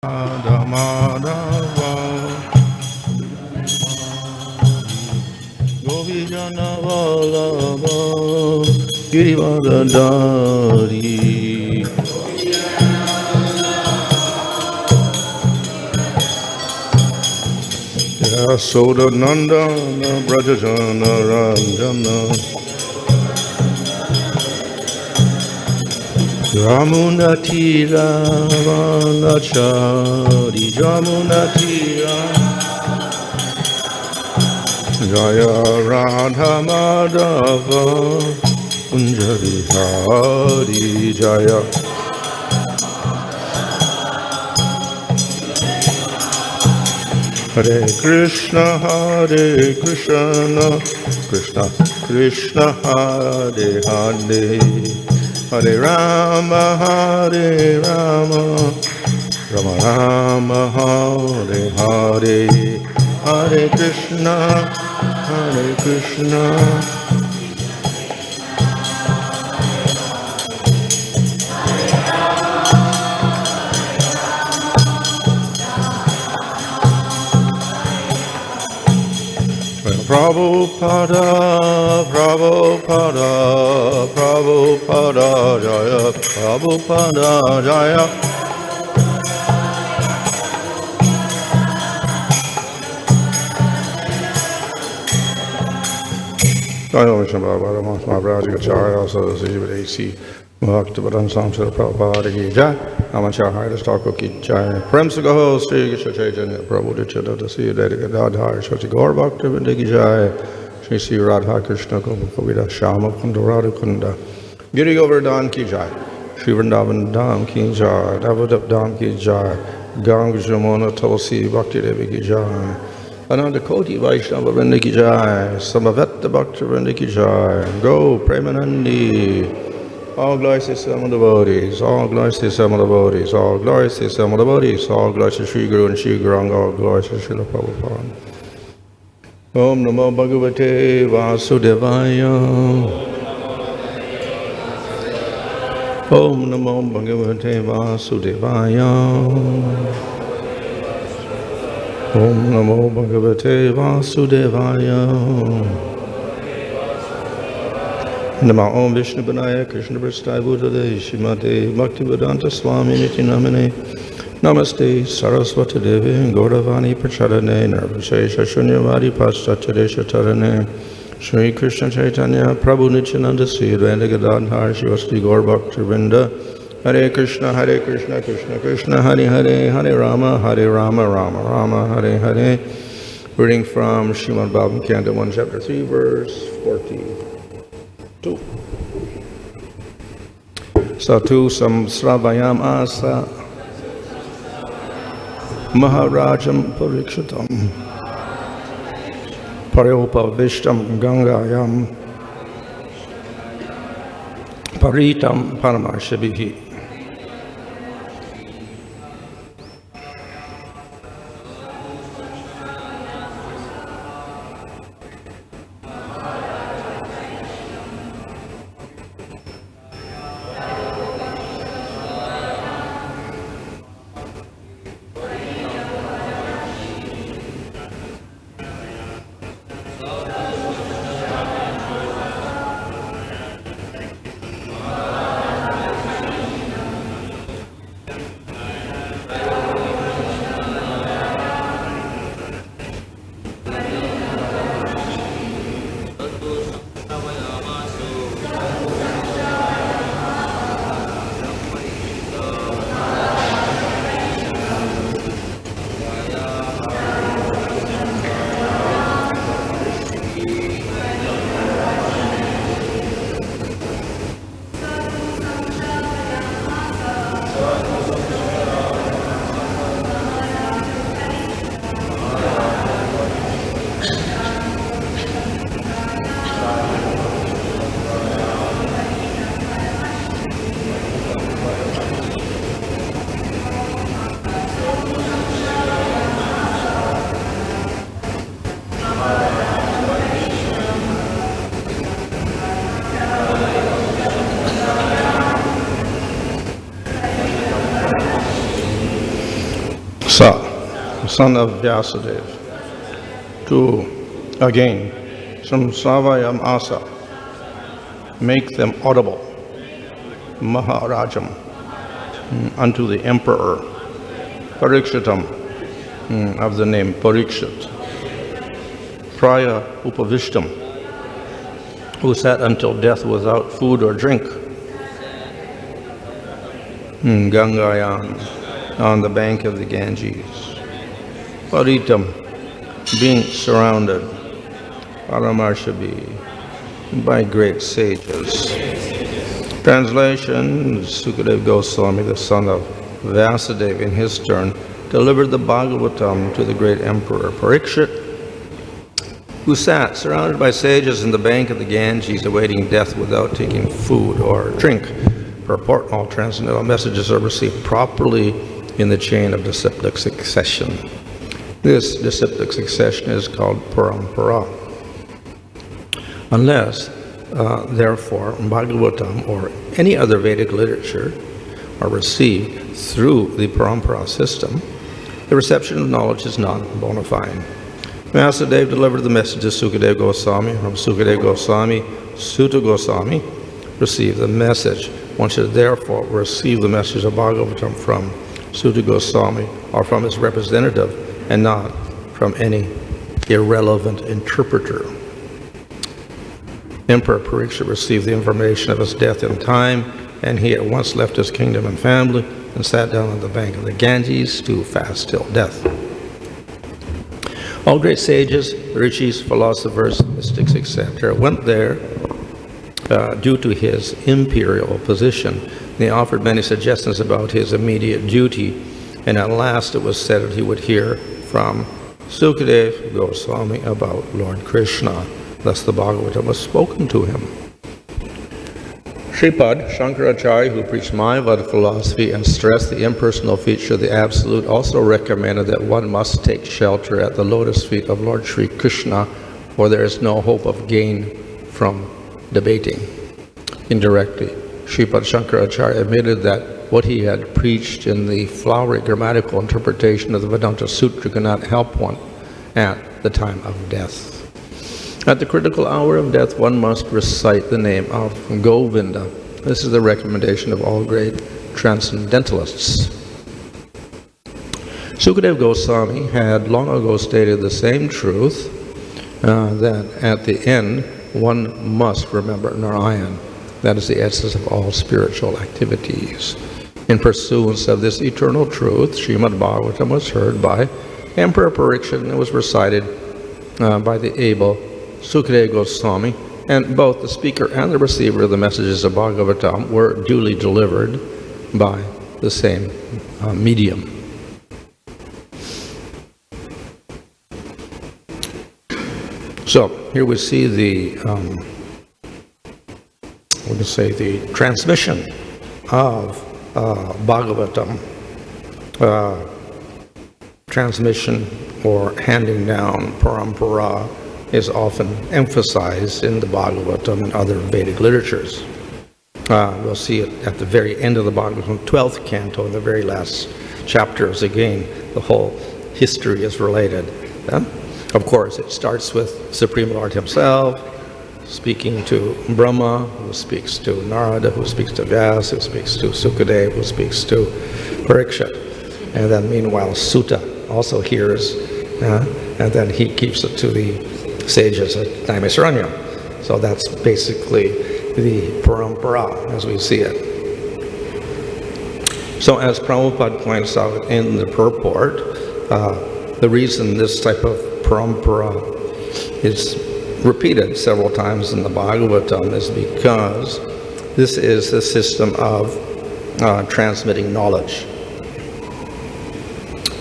Madhava Govijana Vallabha Girivardhari Yasoda Nandana Brajajana Ranjana Yamunatira Vanachari Yamunatira Jaya Radha Madhava Kunja Vihari Jaya Hare Krishna Krishna Krishna Hare Hare Hare Rama Rama Rama Hare Hare Hare Krishna Prabhupada Jaya Prabhupada Jaya Jaya Vishnu-Bhagavatam mahā-rājam also AC Bhakti-Vedanta saṁśrāvayām Prabhupada ki jai Amacharya Thakur ki jai Prem Sagaho Sri Krishna Chaitanya Prabhu Nityananda Sri Radha Shri Gaur Bhakti-Vrinda ki jai Shri Sri Radha Krishna Gopakavita Shama Kunda Radha Kunda Giri Govardhan ki jai Shri Vrindavan Dham ki jai Davadap Dham ki jai Ganga Jamuna Tulsi Bhakti Devi ki jai Ananda Koti Vaishnava Vrinda ki jai Samavetta Bhakti Vrinda ki jai Go Premanandi All glories to some of the devotees, all glories to some of the devotees, all glories to some of the devotees, all glories to Sri Guru and Sri Gauranga, all glories to Srila Prabhupada. Om Namo Bhagavate Vāsadevaya. Om Namo Bhagavate Vāsadevaya. Om Namo Bhagavate Vāsadevaya. Nama Om Vishnu Banaya Krishna Prasthaya Buddhade Shrimate Bhaktivedanta Swami Niti Namane Namaste Saraswati Devi Gauravani Prachadane Nirvishesha Shunyavadi Paschatadesha Tarane Shri Krishna Chaitanya Prabhu Nityananda Sri Advaita Gadadhar Shivasti Gaur Bhakti Vrinda Hare Krishna Krishna Krishna Hare Hare Hare Rama Rama Rama Hare Hare. Reading from Srimad Bhagavatam Canto 1 Chapter 3 verse 42. Satu saṁśrāvayām asa mahā-rājam parīkṣitam prāyopaviṣṭam gaṅgāyām parītam paramarṣibhiḥ. son of Vyāsadeva, to again saṁśrāvayām asa, make them audible, mahā-rājam, unto the Emperor Parīkṣitam, of the name Parīkṣit, prāya-upaviṣṭam, who sat until death without food or drink, gaṅgāyāṁ, on the bank of the Ganges, parītam, being surrounded, paramarṣibhiḥ, by great sages. Translation: Śukadeva Gosvāmī, the son of Vyāsadeva, in his turn, delivered the Bhāgavatam to the great Emperor Parīkṣit, who sat surrounded by sages in the bank of the Ganges, awaiting death without taking food or drink. Purport: all transcendental messages are received properly in the chain of disciplic succession. This disciplic succession is called paramarā. Unless, therefore, Bhāgavatam or any other Vedic literature are received through the paramarā system, the reception of knowledge is not bona fide. Vyāsadeva delivered the message to Śukadeva Gosvāmī. From Śukadeva Gosvāmī, Sūta Gosvāmī received the message. One should therefore receive the message of Bhāgavatam from Sūta Gosvāmī or from his representative, and not from any irrelevant interpreter. Emperor Parīkṣit received the information of his death in time, and he at once left his kingdom and family and sat down on the bank of the Ganges to fast till death. All great sages, rishis, philosophers, mystics, etc. went there due to his imperial position. They offered many suggestions about his immediate duty, and at last it was said that he would hear from Śukadeva Gosvāmī about Lord Krishna. Thus the Bhagavatam was spoken to him. Śrīpad Shankaracharya, who preached Mayavada philosophy and stressed the impersonal feature of the Absolute, also recommended that one must take shelter at the lotus feet of Lord Sri Krishna, for there is no hope of gain from debating. Indirectly, Śrīpad Shankaracharya admitted that what he had preached in the flowery grammatical interpretation of the Vedanta Sutra could not help one at the time of death. At the critical hour of death, one must recite the name of Govinda. This is the recommendation of all great transcendentalists. Śukadeva Gosvāmī had long ago stated the same truth, that at the end, one must remember Narayan. That is the essence of all spiritual activities. In pursuance of this eternal truth, Srimad Bhagavatam was heard by Emperor Parīkṣit, and it was recited by the able Śukadeva Gosvāmī, and both the speaker and the receiver of the messages of Bhagavatam were duly delivered by the same medium. So here we see the the transmission of Bhagavatam, transmission or handing down paramarā is often emphasized in the Bhagavatam and other Vedic literatures. We'll see it at the very end of the Bhagavatam, 12th canto, in the very last chapters. Again, the whole history is related. Of course, it starts with Supreme Lord himself, speaking to Brahma, who speaks to Narada, who speaks to Vyasa, who speaks to Śukadeva, who speaks to Parīkṣit. And then meanwhile, Sūta also hears, and then he keeps it to the sages at Naimisaranya. So that's basically the paramarā as we see it. So as Prabhupada points out in the Purport, the reason this type of paramarā is repeated several times in the Bhagavatam is because this is the system of transmitting knowledge.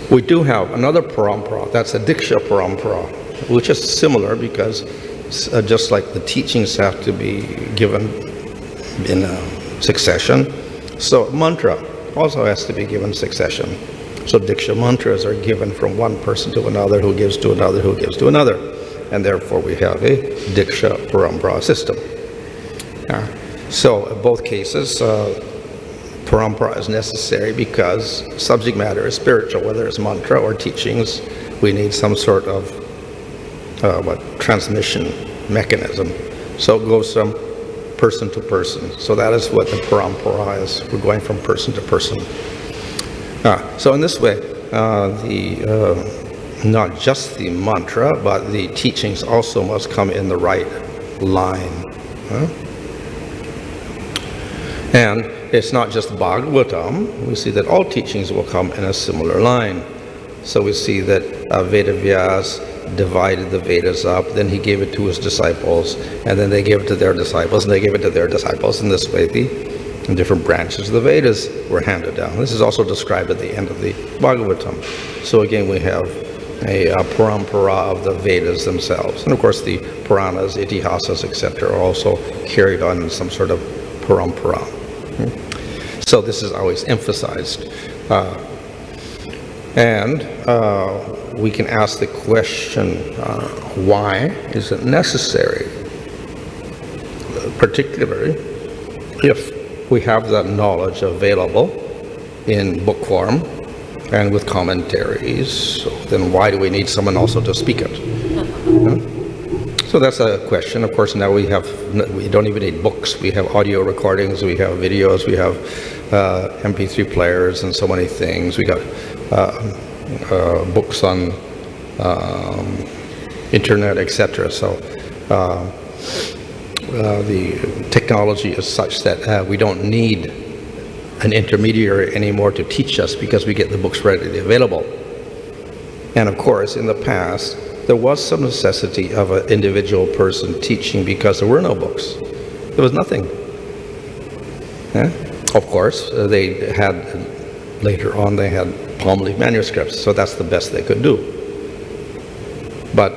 We do have another paramarā, that's a diksha paramarā, which is similar because just like the teachings have to be given in succession, so mantra also has to be given succession. So diksha mantras are given from one person to another, who gives to another, who gives to another. And therefore we have a diksha paramarā system. So in both cases, parampara is necessary because subject matter is spiritual, whether it's mantra or teachings. We need some sort of transmission mechanism. So it goes from person to person. So that is what the parampara is. We're going from person to person. So in this way, not just the mantra, but the teachings also must come in the right line. And it's not just Bhāgavatam. We see that all teachings will come in a similar line. So we see that Vedavyas divided the Vedas up, then he gave it to his disciples, and then they gave it to their disciples, and they gave it to their disciples. In this way, the different branches of the Vedas were handed down. This is also described at the end of the Bhāgavatam. So again, we have a parampara of the Vedas themselves. And of course, the Puranas, Itihasas, etc. are also carried on in some sort of parampara. So this is always emphasized. And we can ask the question, why is it necessary, particularly if we have that knowledge available in book form and with commentaries, then why do we need someone also to speak it? So that's a question. Of course, now we don't even need books. We have audio recordings, we have videos, we have MP3 players and so many things. We got books on internet, etc. So the technology is such that we don't need an intermediary anymore to teach us because we get the books readily available. And of course, in the past, there was some necessity of an individual person teaching because there were no books. There was nothing. Of course, they had, later on, they had palm leaf manuscripts, so that's the best they could do. But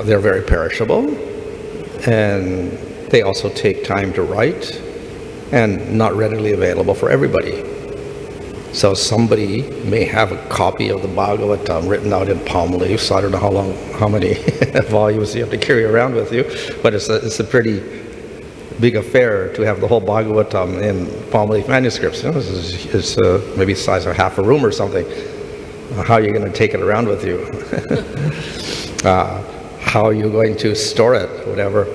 they're very perishable, and they also take time to write, and not readily available for everybody. So somebody may have a copy of the Bhāgavatam written out in palm leaves. I don't know how many volumes you have to carry around with you, but it's a pretty big affair to have the whole Bhāgavatam in palm leaf manuscripts. You know, it's maybe the size of half a room or something. How are you going to take it around with you? How are you going to store it? Whatever.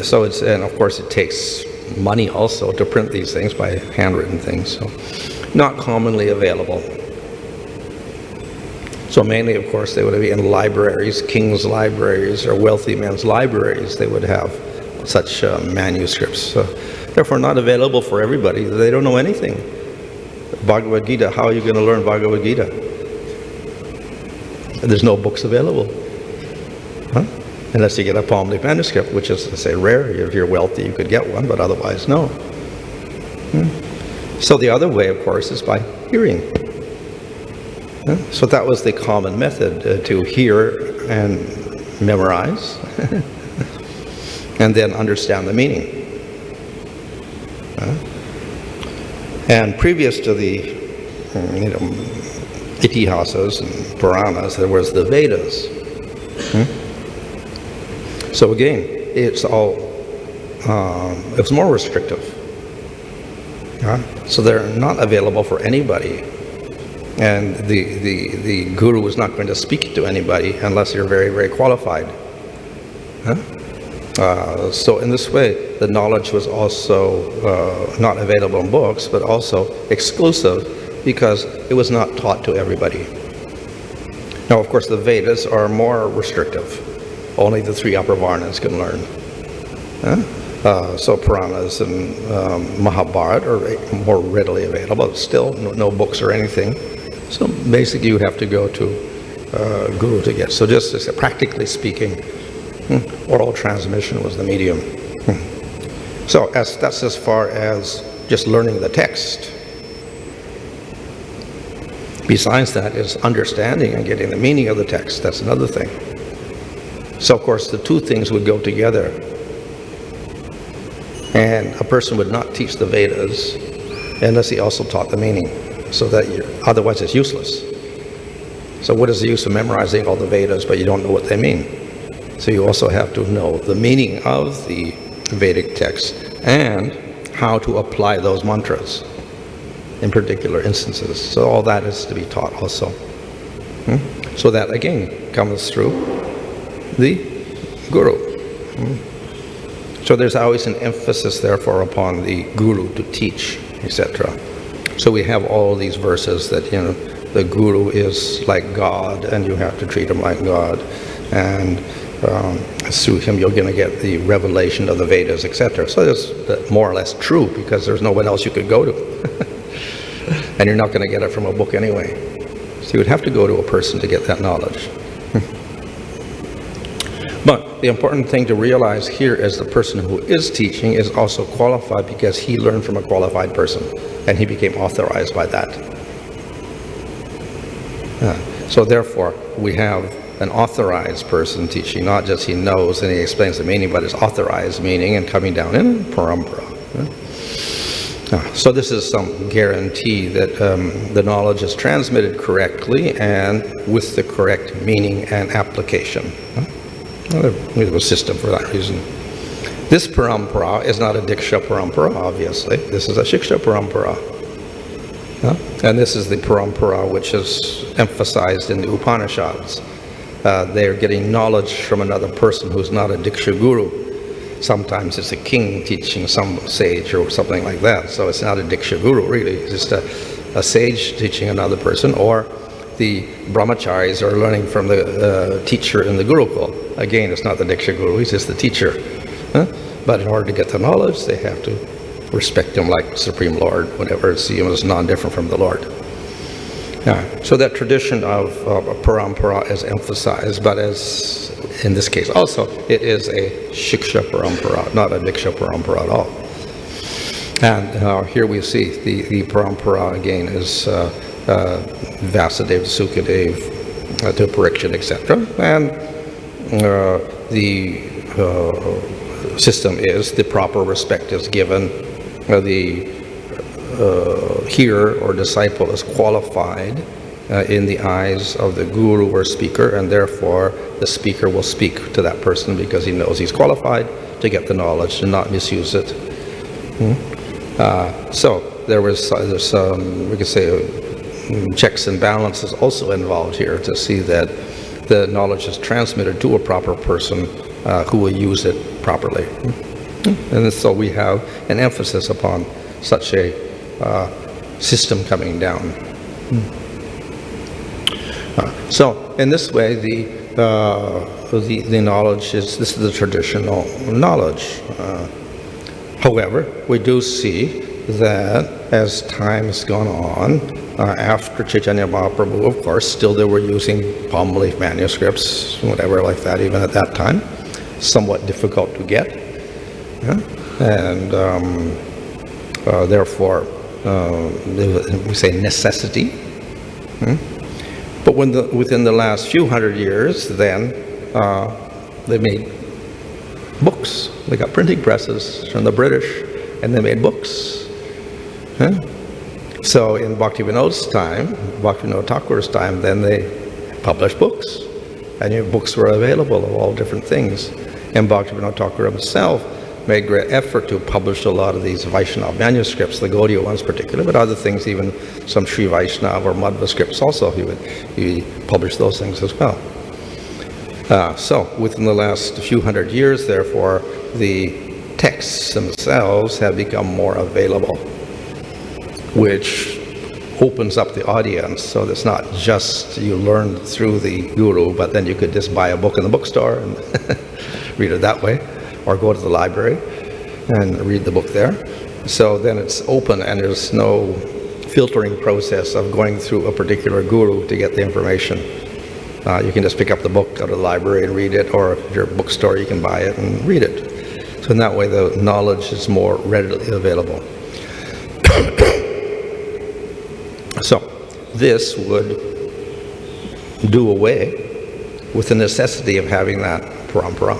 So it's, and of course it takes money also to print these things by handwritten things. So not commonly available. So mainly, of course, they would be in libraries, king's libraries or wealthy men's libraries. They would have such manuscripts. Therefore, not available for everybody. They don't know anything. Bhagavad Gita, how are you going to learn Bhagavad Gita? There's no books available. Unless you get a palm leaf manuscript, which is, say, rare. If you're wealthy, you could get one, but otherwise, no. So the other way, of course, is by hearing. So that was the common method, to hear and memorize, and then understand the meaning. And previous to the Itihasas and Puranas, there was the Vedas. So again, it's all, it was more restrictive. So they're not available for anybody. And the guru is not going to speak to anybody unless you're very, very qualified. So in this way, the knowledge was also not available in books, but also exclusive because it was not taught to everybody. Now, of course, the Vedas are more restrictive. Only the 3 upper varnas can learn. So Puranas and Mahabharata are more readily available. Still, no books or anything. So basically, you have to go to Guru to get. So just practically speaking, oral transmission was the medium. So that's as far as just learning the text. Besides that is understanding and getting the meaning of the text. That's another thing. So of course, the 2 things would go together. And a person would not teach the Vedas unless he also taught the meaning, so that otherwise it's useless. So what is the use of memorizing all the Vedas but you don't know what they mean? So you also have to know the meaning of the Vedic text and how to apply those mantras. in particular instances. So all that is to be taught also. So that again comes through the guru. So there's always an emphasis therefore upon the guru to teach, etc. So we have all these verses that, the guru is like God and you have to treat him like God, and through him you're going to get the revelation of the Vedas, etc. So that's more or less true, because there's no one else you could go to. And you're not going to get it from a book anyway. So you would have to go to a person to get that knowledge. But the important thing to realize here is the person who is teaching is also qualified, because he learned from a qualified person and he became authorized by that. So therefore, we have an authorized person teaching, not just he knows and he explains the meaning, but it's authorized meaning and coming down in paramarā. So this is some guarantee that the knowledge is transmitted correctly and with the correct meaning and application. We have a system for that reason. This paramarā is not a diksha paramarā, obviously. This is a shiksha paramarā. And this is the paramarā which is emphasized in the Upanishads. They are getting knowledge from another person who's not a diksha guru. Sometimes it's a king teaching some sage or something like that. So it's not a diksha guru, really. It's just a sage teaching another person, or the brahmacharis are learning from the teacher in the gurukul. Again, it's not the diksha guru, he's just the teacher. But in order to get the knowledge, they have to respect him like Supreme Lord, whatever, see him as non-different from the Lord. So that tradition of paramarā is emphasized, but as in this case also, it is a shiksha paramarā, not a diksha paramarā at all. And here we see the paramarā again is Vyāsadeva, Śukadeva, to Parīkṣit, etc. And the system is the proper respect is given. The hearer or disciple is qualified in the eyes of the guru or speaker, and therefore the speaker will speak to that person because he knows he's qualified to get the knowledge and not misuse it. So there's some, we could say, checks and balances also involved here to see that the knowledge is transmitted to a proper person who will use it properly. And so we have an emphasis upon such a system coming down. So in this way, the knowledge is, this is the traditional knowledge. However, we do see that as time has gone on, after Chaitanya Mahaprabhu, of course, still they were using palm leaf manuscripts, whatever like that, even at that time, somewhat difficult to get. And therefore, we say necessity. But within the last few hundred years, then they made books. They got printing presses from the British, and they made books. So in Bhaktivinoda's time, Bhaktivinoda Thakur's time, then they published books, and your books were available of all different things. And Bhaktivinoda Thakur himself made great effort to publish a lot of these Vaishnava manuscripts, the Gaudiya ones particularly, but other things, even some Sri Vaishnava or Madhva scripts also, he published those things as well. So within the last few hundred years, therefore, the texts themselves have become more available, which opens up the audience. So it's not just you learn through the guru, but then you could just buy a book in the bookstore and read it that way, or go to the library and read the book there. So then it's open, and there's no filtering process of going through a particular guru to get the information. You can just pick up the book, go to the library and read it, or if you're a bookstore, you can buy it and read it. So in that way, the knowledge is more readily available. So this would do away with the necessity of having that paramarā,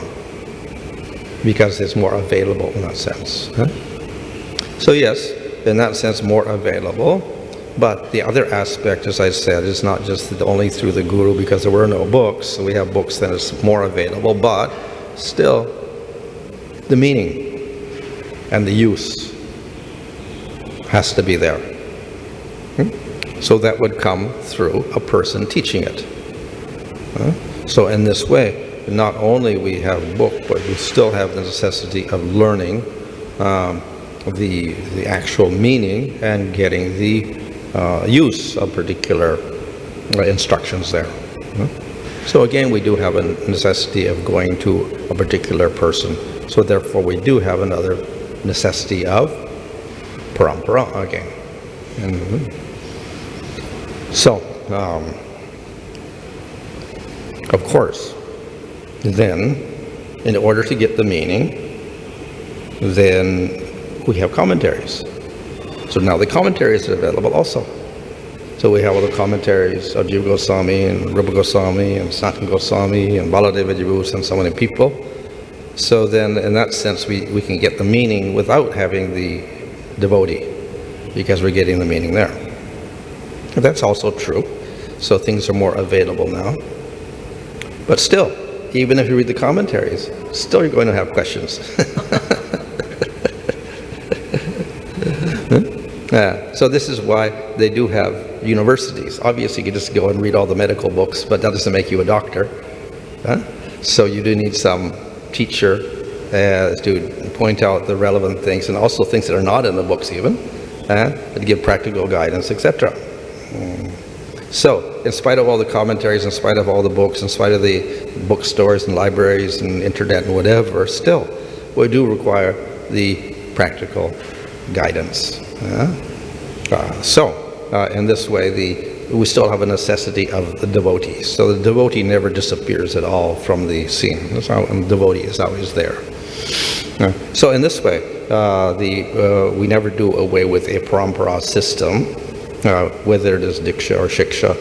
because it's more available in that sense. So yes, in that sense, more available. But the other aspect, as I said, is not just only through the guru, because there were no books. So we have books that is more available, but still the meaning and the use has to be there. So that would come through a person teaching it. So in this way, not only we have book, but we still have the necessity of learning the actual meaning and getting the use of particular instructions there. So again, we do have a necessity of going to a particular person. So therefore, we do have another necessity of paramarā again. So, of course, then, in order to get the meaning, then we have commentaries. So now the commentaries are available also. So we have all the commentaries of Śukadeva Gosvāmī and Rupa Gosvāmī and Sūta Gosvāmī and Vyāsadeva and so many people. So then, in that sense, we can get the meaning without having the devotee, because we're getting the meaning there. And that's also true. So things are more available now. But still, even if you read the commentaries, still you're going to have questions. So this is why they do have universities. Obviously, you can just go and read all the medical books, but that doesn't make you a doctor. So you do need some teacher to point out the relevant things, and also things that are not in the books even, to give practical guidance, etc. So, in spite of all the commentaries, in spite of all the books, in spite of the bookstores and libraries and internet and whatever, still, we do require the practical guidance. In this way, we still have a necessity of the devotees. So the devotee never disappears at all from the scene. The devotee is always there. So in this way, we never do away with a paramarā system, whether it is diksha or shiksha,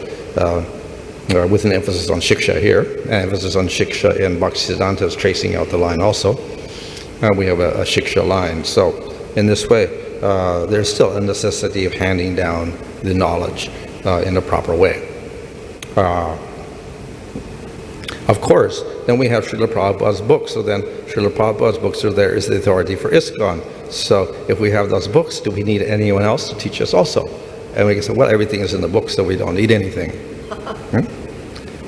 with an emphasis on shiksha here, an emphasis on shiksha in Bhaktisiddhanta is tracing out the line also. We have a shiksha line. So in this way, there's still a necessity of handing down the knowledge in a proper way. Of course, then we have Srila Prabhupada's books. So then Srila Prabhupada's books are there as the authority for ISKCON. So if we have those books, do we need anyone else to teach us also? And we can say, well, everything is in the book, so we don't need anything.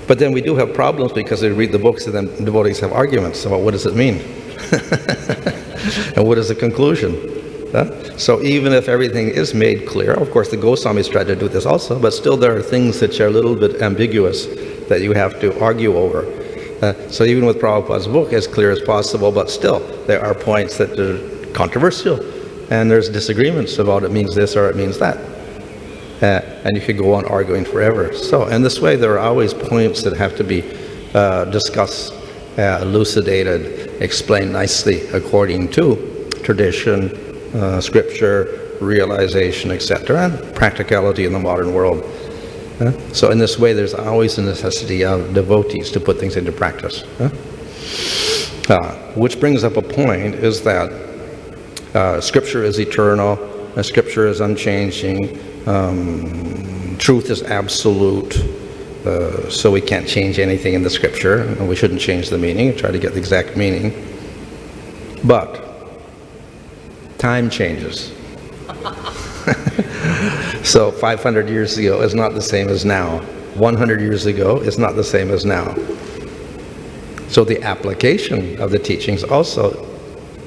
But then we do have problems because we read the books and then devotees have arguments about what does it mean? And what is the conclusion? So even if everything is made clear, of course the Goswamis try to do this also, but still there are things that are a little bit ambiguous that you have to argue over. So even with Prabhupada's book, as clear as possible, but still there are points that are controversial, and there's disagreements about it means this or it means that. And you could go on arguing forever. So in this way, there are always points that have to be discussed, elucidated, explained nicely according to tradition, scripture, realization, etc., and practicality in the modern world. So in this way, there's always a necessity of devotees to put things into practice. Which brings up a point, is that scripture is eternal, scripture is unchanging, truth is absolute, so we can't change anything in the scripture, and we shouldn't change the meaning, try to get the exact meaning. But time changes. So 500 years ago is not the same as now. 100 years ago is not the same as now. So the application of the teachings also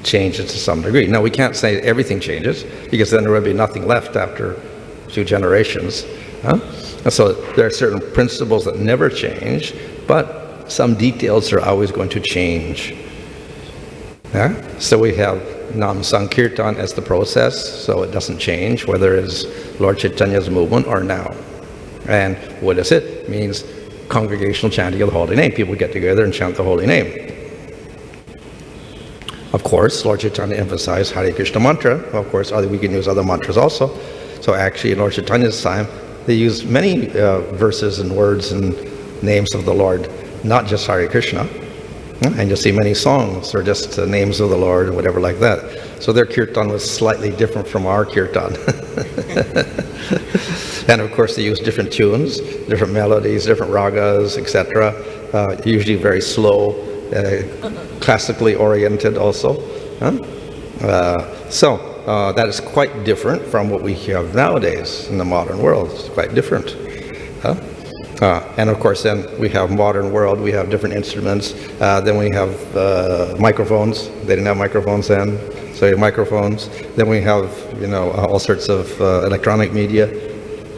changes to some degree. Now we can't say everything changes, because then there would be nothing left after a few generations. And so there are certain principles that never change, but some details are always going to change. So we have Nam Sankirtan as the process, so it doesn't change whether it's Lord Chaitanya's movement or now. And what is it? It means congregational chanting of the holy name. People get together and chant the holy name. Of course, Lord Chaitanya emphasized Hare Krishna mantra. Of course, we can use other mantras also. So actually, in Lord Chaitanya's time, they used many verses and words and names of the Lord, not just Hare Krishna. And you'll see many songs or just names of the Lord or whatever like that. So their kirtan was slightly different from our kirtan. And of course they use different tunes, different melodies, different ragas, etc. Usually very slow, classically oriented also. So that is quite different from what we have nowadays in the modern world. It's quite different. And of course, then we have modern world, we have different instruments, then we have microphones. They didn't have microphones then, so you have microphones. Then we have, all sorts of electronic media.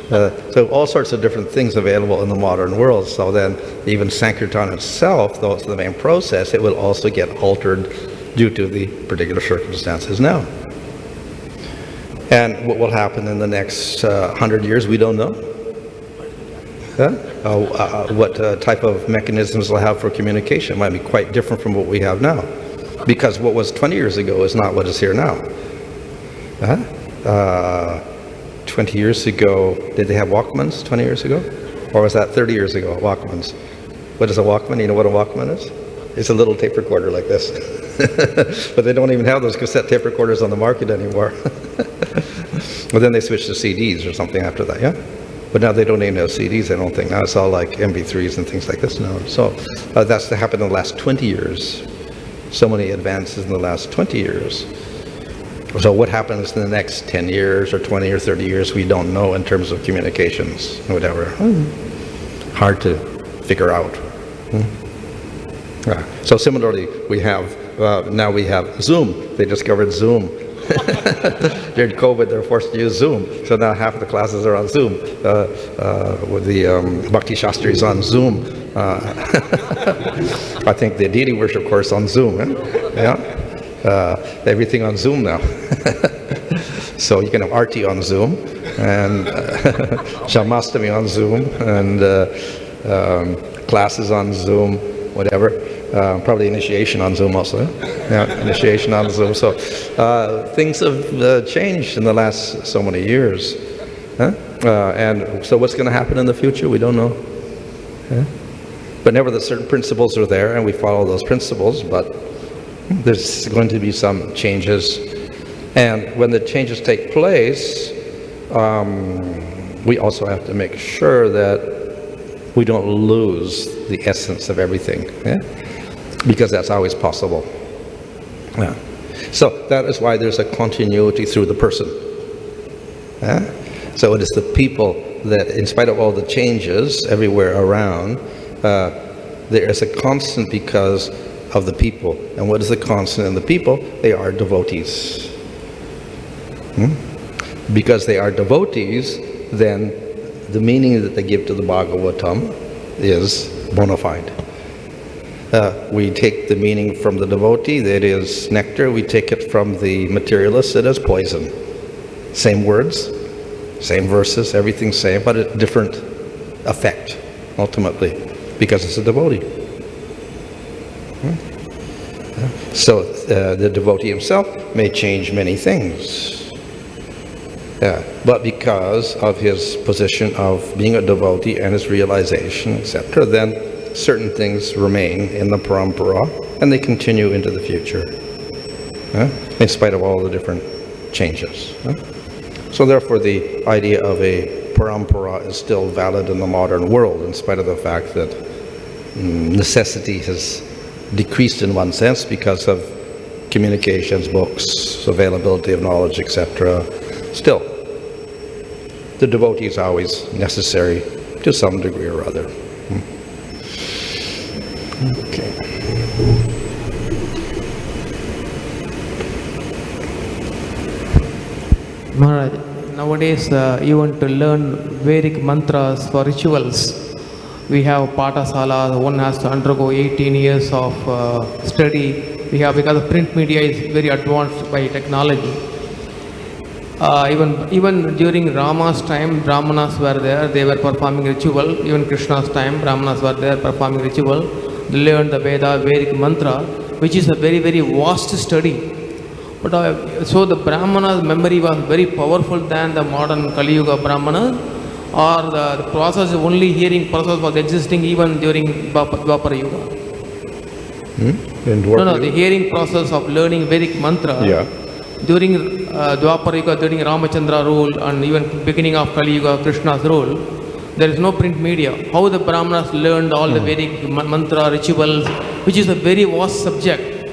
So all sorts of different things available in the modern world. So then even Sankirtan itself, though it's the main process, it will also get altered due to the particular circumstances now. And what will happen in the next 100 years, we don't know. What type of mechanisms we'll have for communication might be quite different from what we have now. Because what was 20 years ago is not what is here now. 20 years ago, did they have Walkmans 20 years ago? Or was that 30 years ago, Walkmans? What is a Walkman? You know what a Walkman is? It's a little tape recorder like this. But they don't even have those cassette tape recorders on the market anymore. Well, then they switched to CDs or something after that, yeah? But now they don't even have CDs, I don't think. Now it's all like MP3s and things like this now. So that's happened in the last 20 years. So many advances in the last 20 years. So what happens in the next 10 years or 20 or 30 years, we don't know in terms of communications, whatever. Hard to figure out. So similarly, we have, now we have Zoom. They discovered Zoom. During COVID, they're forced to use Zoom. So now half of the classes are on Zoom. With the Bhakti Shastri is on Zoom. I think the deity worship course on Zoom. Everything on Zoom now. So you can have Arti on Zoom, and Janmashtami on Zoom, and classes on Zoom, whatever. Probably initiation on Zoom also. Initiation on Zoom. So things have changed in the last so many years. And so what's going to happen in the future, we don't know. But nevertheless, certain principles are there, and we follow those principles, but there's going to be some changes. And when the changes take place, we also have to make sure that we don't lose the essence of everything. Because that's always possible. So that is why there's a continuity through the person. So it is the people that, in spite of all the changes everywhere around, there is a constant because of the people. And what is the constant in the people? They are devotees. Because they are devotees, then the meaning that they give to the Bhāgavatam is bona fide. We take the meaning from the devotee, that is nectar. We take it from the materialist, it is poison. Same words, same verses, everything same, but a different effect, ultimately, because it's a devotee. So the devotee himself may change many things. But because of his position of being a devotee and his realization, etc., then certain things remain in the parampara, and they continue into the future, in spite of all the different changes. So therefore, the idea of a parampara is still valid in the modern world, in spite of the fact that necessity has decreased in one sense because of communications, books, availability of knowledge, etc. Still, the devotee is always necessary to some degree or other. Okay. Maharaj, nowadays even to learn Vedic mantras for rituals, we have Patasala, one has to undergo 18 years of study. We have, because the print media is very advanced by technology. Even during Rama's time, Brahmanas were there, they were performing ritual. Even Krishna's time, Brahmanas were there performing ritual. They learned the Vedic mantra, which is a very, very vast study. But so the Brahmana's memory was very powerful than the modern Kali Yuga Brahmana, or the process of only hearing process was existing even during Dwapara Yuga. No, the hearing process of learning Vedic mantra during Dwapara Yuga, during Ramachandra rule, and even beginning of Kali Yuga, Krishna's rule, there is no print media. How the Brahmanas learned all the Vedic mantra rituals, which is a very vast subject.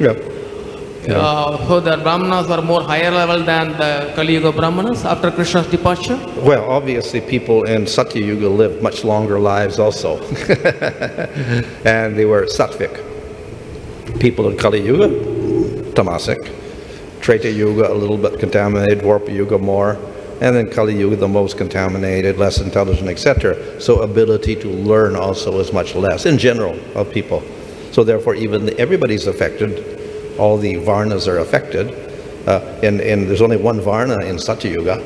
So the Brahmanas were more higher level than the Kali Yuga Brahmanas after Krishna's departure? Well, obviously people in Satya Yuga lived much longer lives also. And they were sattvic. People in Kali Yuga, tamasic. Treta Yuga a little bit contaminated, Dwapara Yuga more, and then Kali Yuga the most contaminated, less intelligent, etc. So ability to learn also is much less in general of people. So therefore everybody's affected, all the varnas are affected, and there's only one varna in Satya Yuga,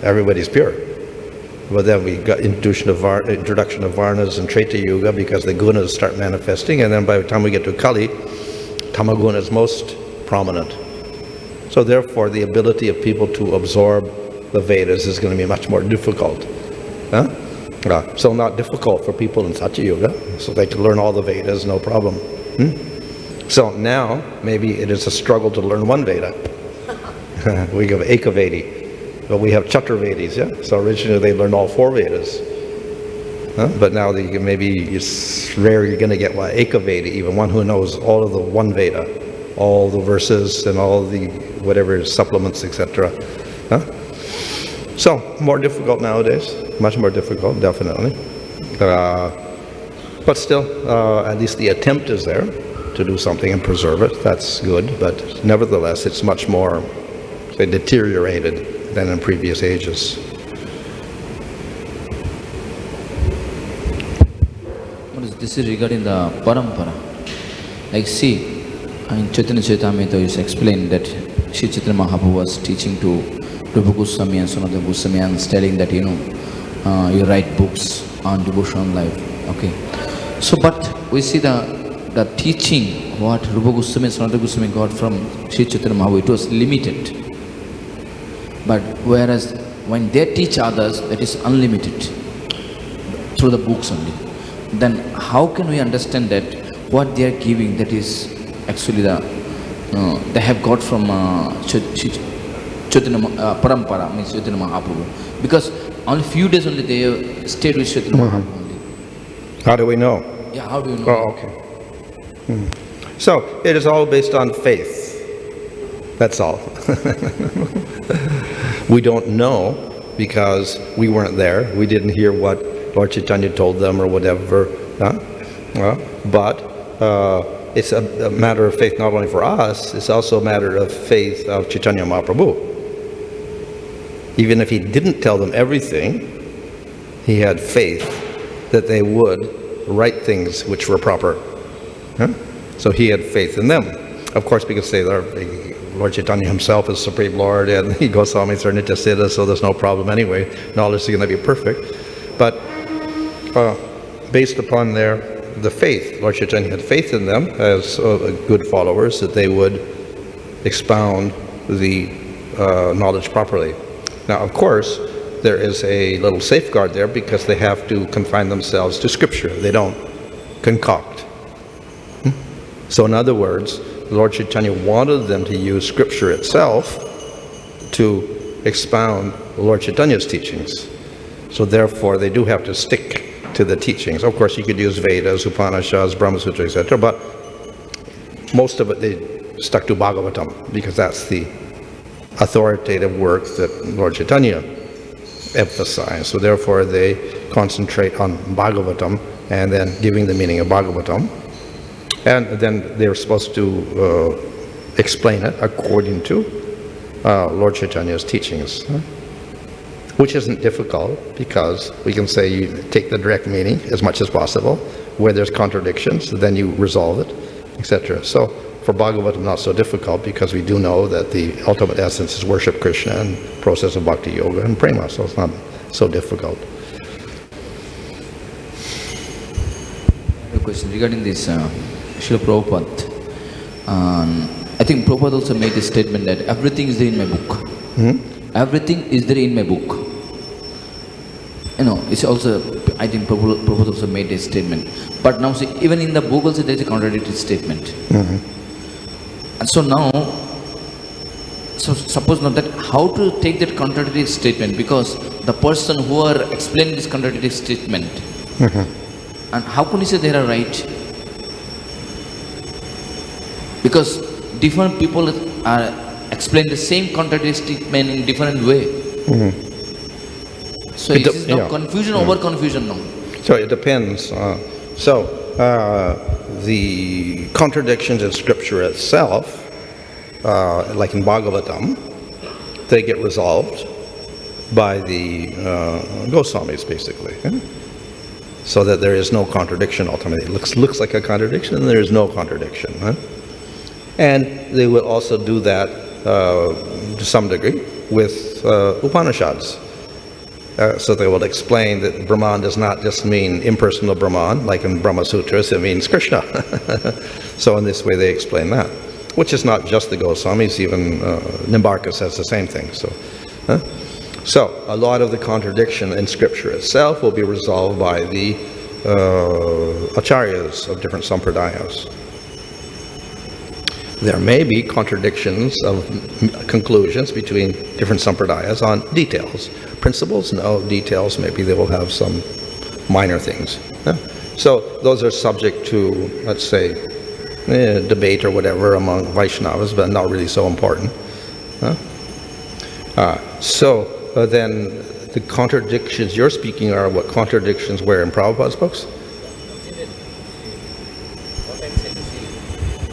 everybody's pure. But then we got introduction of varnas in Treta Yuga because the gunas start manifesting, and then by the time we get to Kali, tamaguna is most prominent. So therefore the ability of people to absorb the Vedas is going to be much more difficult. So not difficult for people in Satya Yuga, so they can learn all the Vedas, no problem. So now maybe it is a struggle to learn one Veda. We have Ekavedi, but we have Chaturvedis, yeah? So originally they learned all 4 Vedas. But now maybe it's rare you're going to get one Ekavedi, even one who knows all of the one Veda, all the verses and all the whatever supplements, etc. So more difficult nowadays, much more difficult, definitely. But still, at least the attempt is there to do something and preserve it. That's good, but nevertheless, it's much more, say, deteriorated than in previous ages. This is regarding the parampara. Like, see, in Chaitanya Charitamrita is explained that Sri Chaitanya Mahaprabhu was teaching to Rupa Gosvāmī and Sūta Gosvāmī and telling that, you write books on devotional life. Okay. So, but we see the teaching what Rupa Gosvāmī and Sūta Gosvāmī got from Sri Chaitanya Mahaprabhu, it was limited. But whereas when they teach others, that is unlimited through the books only. Then how can we understand that what they are giving, that is actually they have got from Chaitanya parampara, means Chaitanya Mahaprabhu? Because only few days only they stayed with Chaitanya Mahaprabhu only. How do we know? Yeah, how do you know? Oh, okay. So it is all based on faith. That's all. We don't know because we weren't there. We didn't hear what Lord Chaitanya told them or whatever. But it's a matter of faith not only for us, it's also a matter of faith of Chaitanya Mahaprabhu. Even if he didn't tell them everything, he had faith that they would write things which were proper. So he had faith in them. Of course, we could say Lord Chaitanya himself is Supreme Lord and he Goswamis are Nitya Siddha, so there's no problem anyway. Knowledge is going to be perfect. But based upon the faith, Lord Chaitanya had faith in them as good followers that they would expound the knowledge properly. Now, of course, there is a little safeguard there because they have to confine themselves to scripture. They don't concoct. So in other words, Lord Chaitanya wanted them to use scripture itself to expound Lord Chaitanya's teachings. So therefore, they do have to stick to the teachings. Of course, you could use Vedas, Upanishads, Brahma Sutra, etc., but most of it they stuck to Bhāgavatam because that's the authoritative work that Lord Chaitanya emphasized. So therefore, they concentrate on Bhāgavatam and then giving the meaning of Bhāgavatam. And then they're supposed to explain it according to Lord Chaitanya's teachings. Which isn't difficult because we can say you take the direct meaning as much as possible. Where there's contradictions, then you resolve it, etc. So for Bhagavatam, not so difficult because we do know that the ultimate essence is worship Krishna and process of bhakti yoga and prema, so it's not so difficult. A question regarding this Srila Prabhupada. I think Prabhupada also made a statement that everything is there in my book. Everything is there in my book. It's also, I think Prabhupada also made a statement. But now see, even in the book also there is a contradictory statement. And so now, suppose now that how to take that contradictory statement, because the person who are explaining this contradictory statement, and how can you say they are right? Because different people are explain the same contradicting in different way. So it is not confusion over confusion now. So it depends. The contradictions in scripture itself, like in Bhāgavatam, they get resolved by the Gosvāmīs, basically. So that there is no contradiction ultimately. It looks like a contradiction and there is no contradiction. And they will also do that to some degree with Upanishads. So they will explain that Brahman does not just mean impersonal Brahman, like in Brahma Sutras, it means Krishna. So in this way they explain that, which is not just the Gosvāmīs, even Nimbarka says the same thing. So a lot of the contradiction in scripture itself will be resolved by the acharyas of different sampradayas. There may be contradictions of conclusions between different sampradayas on details. Principles, no. Details, maybe they will have some minor things. So those are subject to, let's say, debate or whatever among Vaishnavas, but not really so important. Then the contradictions you're speaking are what contradictions were in Prabhupada's books?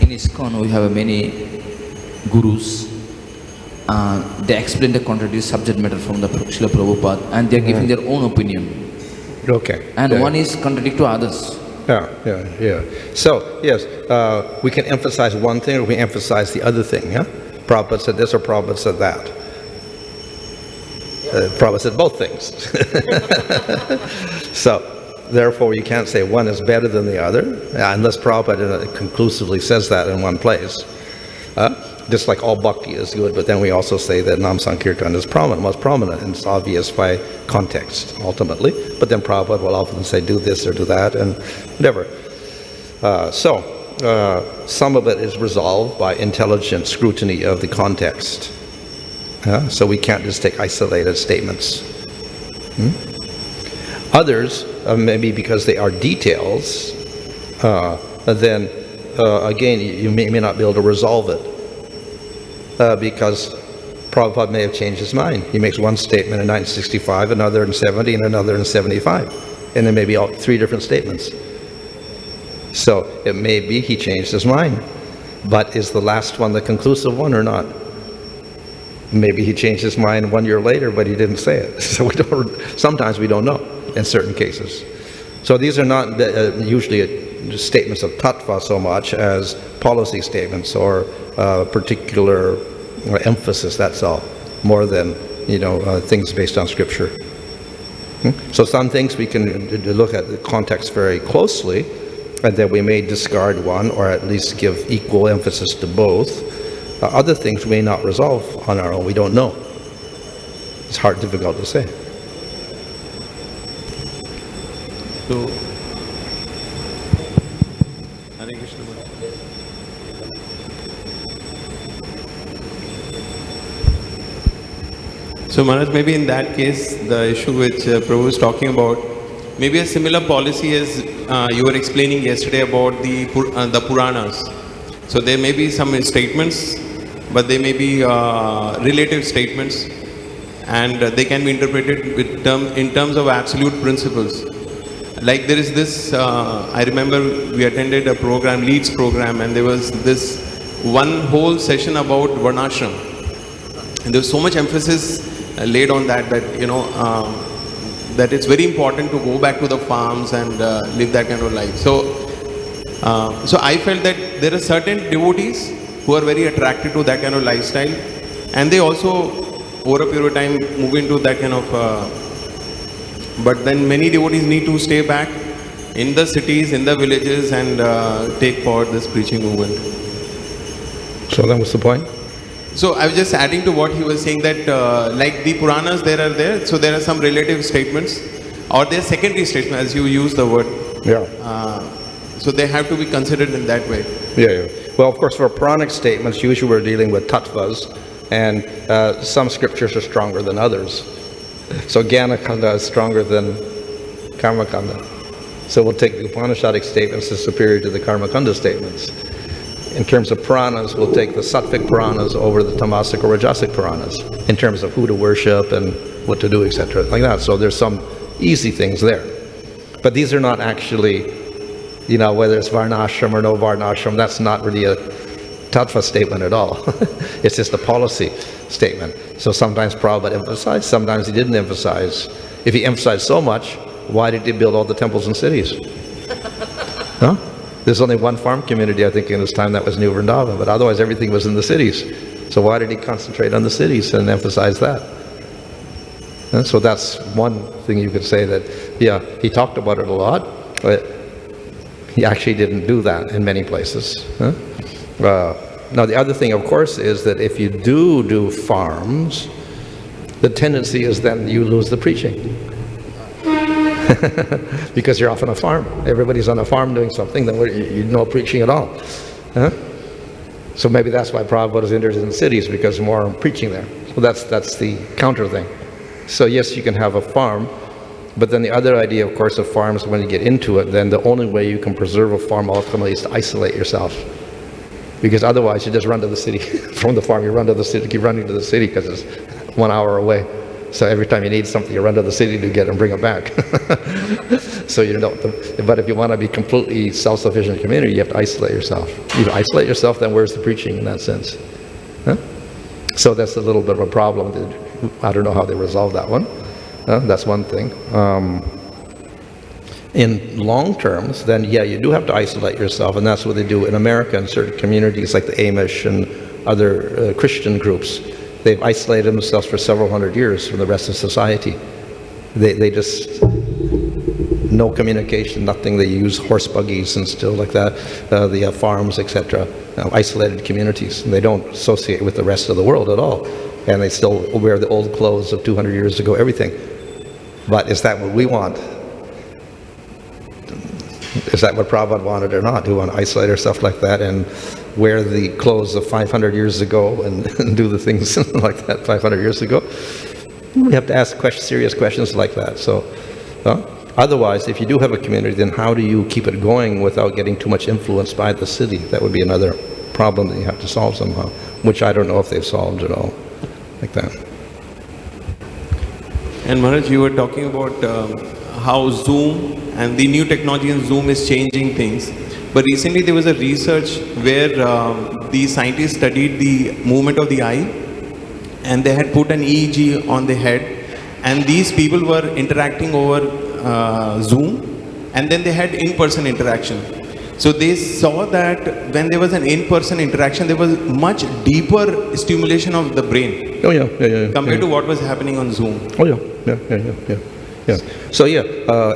In ISKCON we have many gurus. They explain the contradictory subject matter from the Srila Prabhupada and they are giving their own opinion. Okay. And one is contradictory to others. Yeah. So, yes, we can emphasize one thing or we emphasize the other thing. Prabhupada said this or Prabhupada said that. Prabhupada said both things. So, therefore, you can't say one is better than the other, unless Prabhupada conclusively says that in one place. Just like all bhakti is good, but then we also say that Nam Sankirtan is most prominent, and it's obvious by context, ultimately. But then Prabhupada will often say, do this or do that, and whatever. Some of it is resolved by intelligent scrutiny of the context. So we can't just take isolated statements. Others, maybe because they are details, then again, you may not be able to resolve it. Because Prabhupada may have changed his mind. He makes one statement in 1965, another in 70, and another in 75. And there may be all three different statements. So it may be he changed his mind. But is the last one the conclusive one or not? Maybe he changed his mind 1 year later, but he didn't say it. So sometimes we don't know in certain cases. So these are not usually statements of tattva so much as policy statements or particular emphasis, that's all, more than things based on scripture. So some things we can look at the context very closely, and then we may discard one or at least give equal emphasis to both. Other things we may not resolve on our own, we don't know. It's difficult to say. So, So Maharaj, maybe in that case, the issue which Prabhu is talking about, maybe a similar policy as you were explaining yesterday about the Puranas. So there may be some statements, but they may be relative statements, and they can be interpreted in terms of absolute principles. Like there is this, I remember we attended a program, Leads program, and there was this one whole session about varnashram. And there was so much emphasis laid on that it's very important to go back to the farms and live that kind of life. So I felt that there are certain devotees who are very attracted to that kind of lifestyle, and they also over a period of time move into that kind of but then many devotees need to stay back in the cities, in the villages, and take forward this preaching movement. So then what's the point? So I was just adding to what he was saying that like the Puranas so there are some relative statements or they are secondary statements as you use the word. Yeah. So they have to be considered in that way. Yeah. Well, of course, for Puranic statements, usually we're dealing with tattvas, and some scriptures are stronger than others. So Jnana-kanda is stronger than Karma-kanda. So we'll take the Upanishadic statements as superior to the Karma-kanda statements. In terms of Puranas, we'll take the Sattvic Puranas over the Tamasic or Rajasic Puranas in terms of who to worship and what to do, etc. like that. So there's some easy things there. But these are not actually, whether it's Varnashram or no Varnashram, that's not really a tattva statement at all. It's just a policy statement. So sometimes Prabhupada emphasized, sometimes he didn't emphasize. If he emphasized so much, why did he build all the temples and cities? Huh? There's only one farm community, I think, in his time, that was New Vrindavan, but otherwise everything was in the cities. So why did he concentrate on the cities and emphasize that? So that's one thing you could say that, yeah, he talked about it a lot, but he actually didn't do that in many places. Now the other thing, of course, is that if you do farms, the tendency is then you lose the preaching. Because you're off on a farm. Everybody's on a farm doing something, then you're no preaching at all. So maybe that's why Prabhupada is interested in cities, because more preaching there. So that's the counter thing. So yes, you can have a farm, but then the other idea, of course, of farms, when you get into it, then the only way you can preserve a farm ultimately is to isolate yourself. Because otherwise you just run to the city. From the farm you run to the city, keep running to the city because it's 1 hour away. So every time you need something, you run to the city to get it and bring it back. So but if you want to be completely self-sufficient community, you have to isolate yourself. You isolate yourself, then where's the preaching in that sense? So that's a little bit of a problem. I don't know how they resolve that one. That's one thing. In long terms, then yeah, you do have to isolate yourself, and that's what they do in America in certain communities like the Amish and other Christian groups. They've isolated themselves for several hundred years from the rest of society. They just, no communication, nothing. They use horse buggies and still like that, the farms, etc. Isolated communities. And they don't associate with the rest of the world at all. And they still wear the old clothes of 200 years ago, everything. But is that what we want? Is that what Prabhupada wanted or not? Do we want to isolate ourselves like that and wear the clothes of 500 years ago and do the things like that 500 years ago? We have to ask serious questions like that. So, otherwise, if you do have a community, then how do you keep it going without getting too much influenced by the city? That would be another problem that you have to solve somehow, which I don't know if they've solved at all, like that. And Maharaj, you were talking about how Zoom and the new technology in Zoom is changing things. But recently there was a research where the scientists studied the movement of the eye, and they had put an EEG on the head, and these people were interacting over Zoom, and then they had in-person interaction. So they saw that when there was an in-person interaction, there was much deeper stimulation of the brain. Oh yeah. Compared to what was happening on Zoom. Oh yeah. So yeah,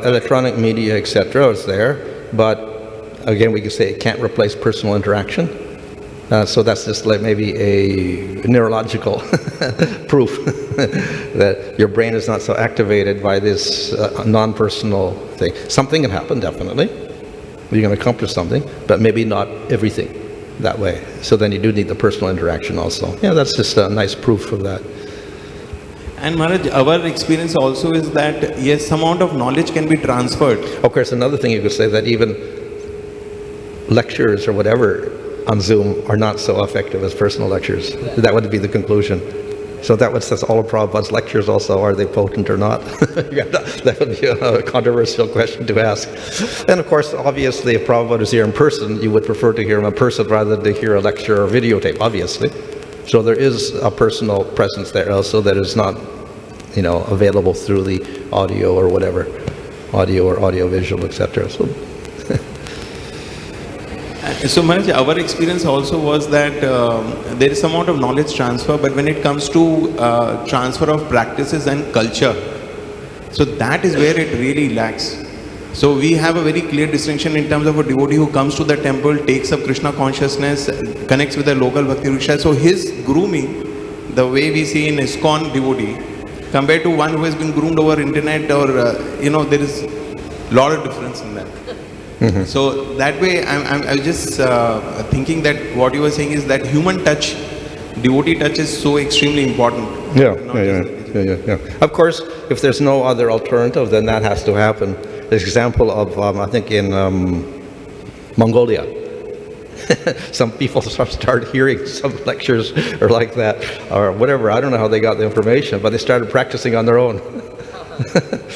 electronic media, etc. is there, but again, we could say it can't replace personal interaction. So that's just like maybe a neurological proof that your brain is not so activated by this non-personal thing. Something can happen, definitely. You can accomplish something, but maybe not everything that way. So then you do need the personal interaction also. Yeah, that's just a nice proof of that. And Maharaj, our experience also is that, yes, some amount of knowledge can be transferred. Of course, another thing you could say that even lectures or whatever on Zoom are not so effective as personal lectures. That would be the conclusion. So that's all of Prabhupada's lectures also. Are they potent or not? That would be a controversial question to ask. And of course, obviously, if Prabhupada is here in person, you would prefer to hear him in person rather than to hear a lecture or videotape, obviously. So there is a personal presence there also that is not, available through the audio or whatever, audio or audio-visual, etc. So Maharaj, our experience also was that there is some amount of knowledge transfer, but when it comes to transfer of practices and culture, so that is where it really lacks. So we have a very clear distinction in terms of a devotee who comes to the temple, takes up Krishna consciousness, connects with the local Bhakti Vriksha. So his grooming, the way we see in ISKCON devotee, compared to one who has been groomed over internet or, there is a lot of difference in that. Mm-hmm. So that way, I was just thinking that what you were saying is that human touch, devotee touch is so extremely important. Yeah. Of course, if there's no other alternative, then that has to happen. There's an example of, I think in Mongolia, Some people start hearing some lectures or like that, or whatever. I don't know how they got the information, but they started practicing on their own.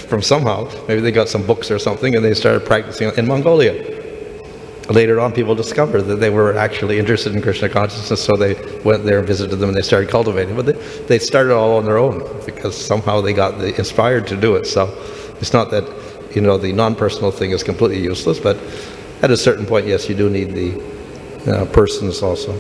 From somehow, maybe they got some books or something, and they started practicing in Mongolia. Later on, people discovered that they were actually interested in Krishna consciousness, so they went there and visited them, and they started cultivating. But they started all on their own, because somehow they got inspired to do it. So it's not that, the non-personal thing is completely useless, but at a certain point, yes, you do need the persons also.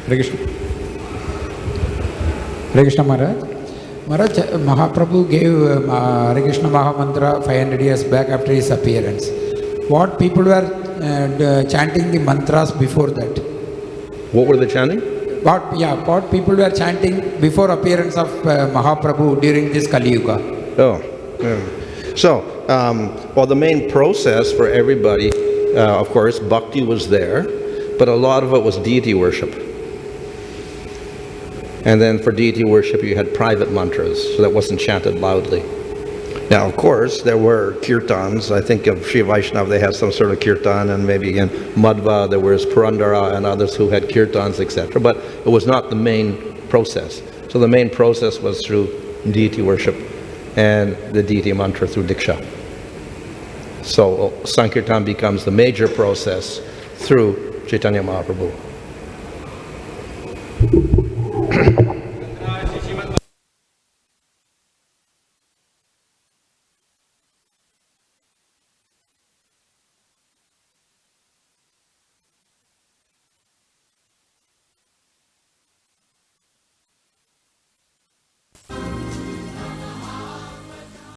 Hare Krishna Maharaj. Maharaj, Mahaprabhu gave Hare Krishna Mahamantra 500 years back after his appearance. What people were chanting the mantras before that? What were they chanting? What people were chanting before appearance of Mahaprabhu during this Kali Yuga? So, the main process for everybody, of course, bhakti was there, but a lot of it was deity worship. And then for deity worship, you had private mantras, so that wasn't chanted loudly. Now, of course, there were kirtans. I think of Sri Vaishnava, they had some sort of kirtan, and maybe in Madhva there was Purandara and others who had kirtans, etc. But it was not the main process. So the main process was through deity worship and the deity mantra through Diksha. So Sankirtan becomes the major process through Chaitanya Mahaprabhu.